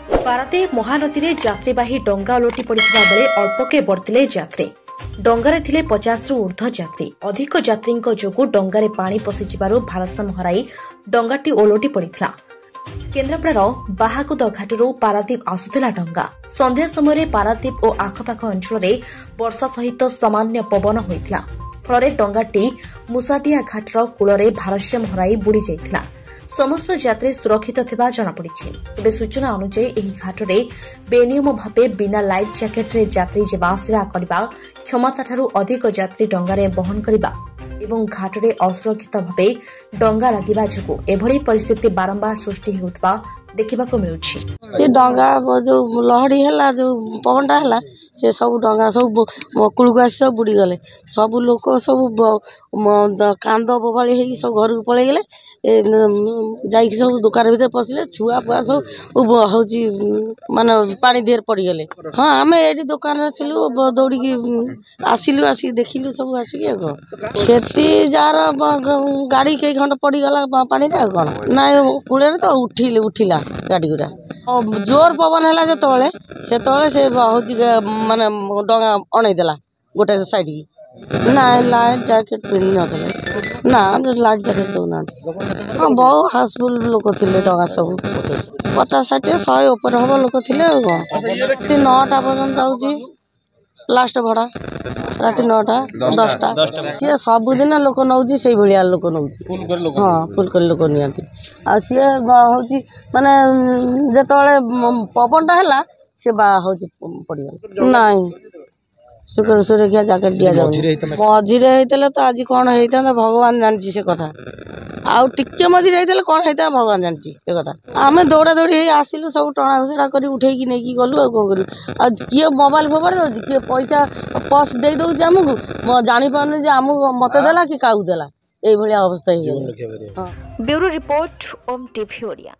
पारादीप महानदी में यात्रीवाही डंगा ओलटी पड़ता बेले अल्पके बर्तिले यात्री डंगारे थिले 50 रु ऊर्ध्व यात्री अधिक यात्री जोगु डंगारे पानी पशिजिबारु भारसाम्य हराई डंगाटी ओलटी पड़ता। केन्द्रापड़ार बाहाकुद घाटरू पारादीप आसुथिला डंगा संध्या समय पारादीप और आखपाख अंचल वर्षा सहित सामान्य पवन होइथिला फल डंगाटी मुसाटिया घाटर कूल भारसाम्य हराई बुड़ी जाइथिला। समस्त यात्री सुरक्षित थिबा जଣାपड़ी। तेज सूचना अनुसार यह घाटे बेनियम भावे बिना लाइफ जैकेट रे यात्री जेबा आसिबा करबा क्षमताठारु अधिक यात्री डंगारे बहन करबा एवं घाटे असुरक्षित भावे डंगा लगिबा जोगु एभଳି परिस्थिति बारंबार सृष्टि हेउतबा देखिबाको मिलुछि। से डंगा जो लहड़ी है जो पवनटा है से सब डंगा सब कूलक आस सब बुड़ी गले सब लोक सब कांद बोभाली हो सब घर को पलि गले सब दुकान भीतर पशिले छुआ पुआ सब हूँ माने पानी देहर पड़गले। हाँ आम ये दुकान थिलु दौड़ी आसिलु आसिक देखिलु सब आसिक क्षति जार गाड़ी कई खंड पड़गला पानी कौन ना कूल तो उठिला गाड़ी गुरा जोर पवन है जो से माने डंगा अणईदेला गोटे साइड की ना लाइफ जैकेट पिंधि ना ना लाइफ जैकेट दौना। हाँ बहुत हाउसफुल लोक थे डंगा सब 50-60 100 ऊपर हम लोक थे। राति 9टा पर्यटन जाऊँगी लास्ट भड़ा राति 9टा 10टा सी सबुदिन लोक नौ से भाया लोक नौ। हाँ फुल कर लोक नि सी हूँ माने जिते पवनटा है सी हूँ पड़गला ना सुरक्षा जैकेट दि जाए मझे होता तो आज कौन होता भगवान जानची से कथा आउ टिके मझे होता कौन होता भगवान जानची से कथा। आम दौड़ा दौड़ी आसिलु सब टणा घोषा कर उठेकी नहीं गलु आ कौन करूँ आज किए मोबाइल फोबाइल दौर किए पैसा पर्स दे दौर आमको जापार आमको मत देला कि क्या देला ये अवस्था। ब्यूरो रिपोर्ट ओम टीवी ओडिया।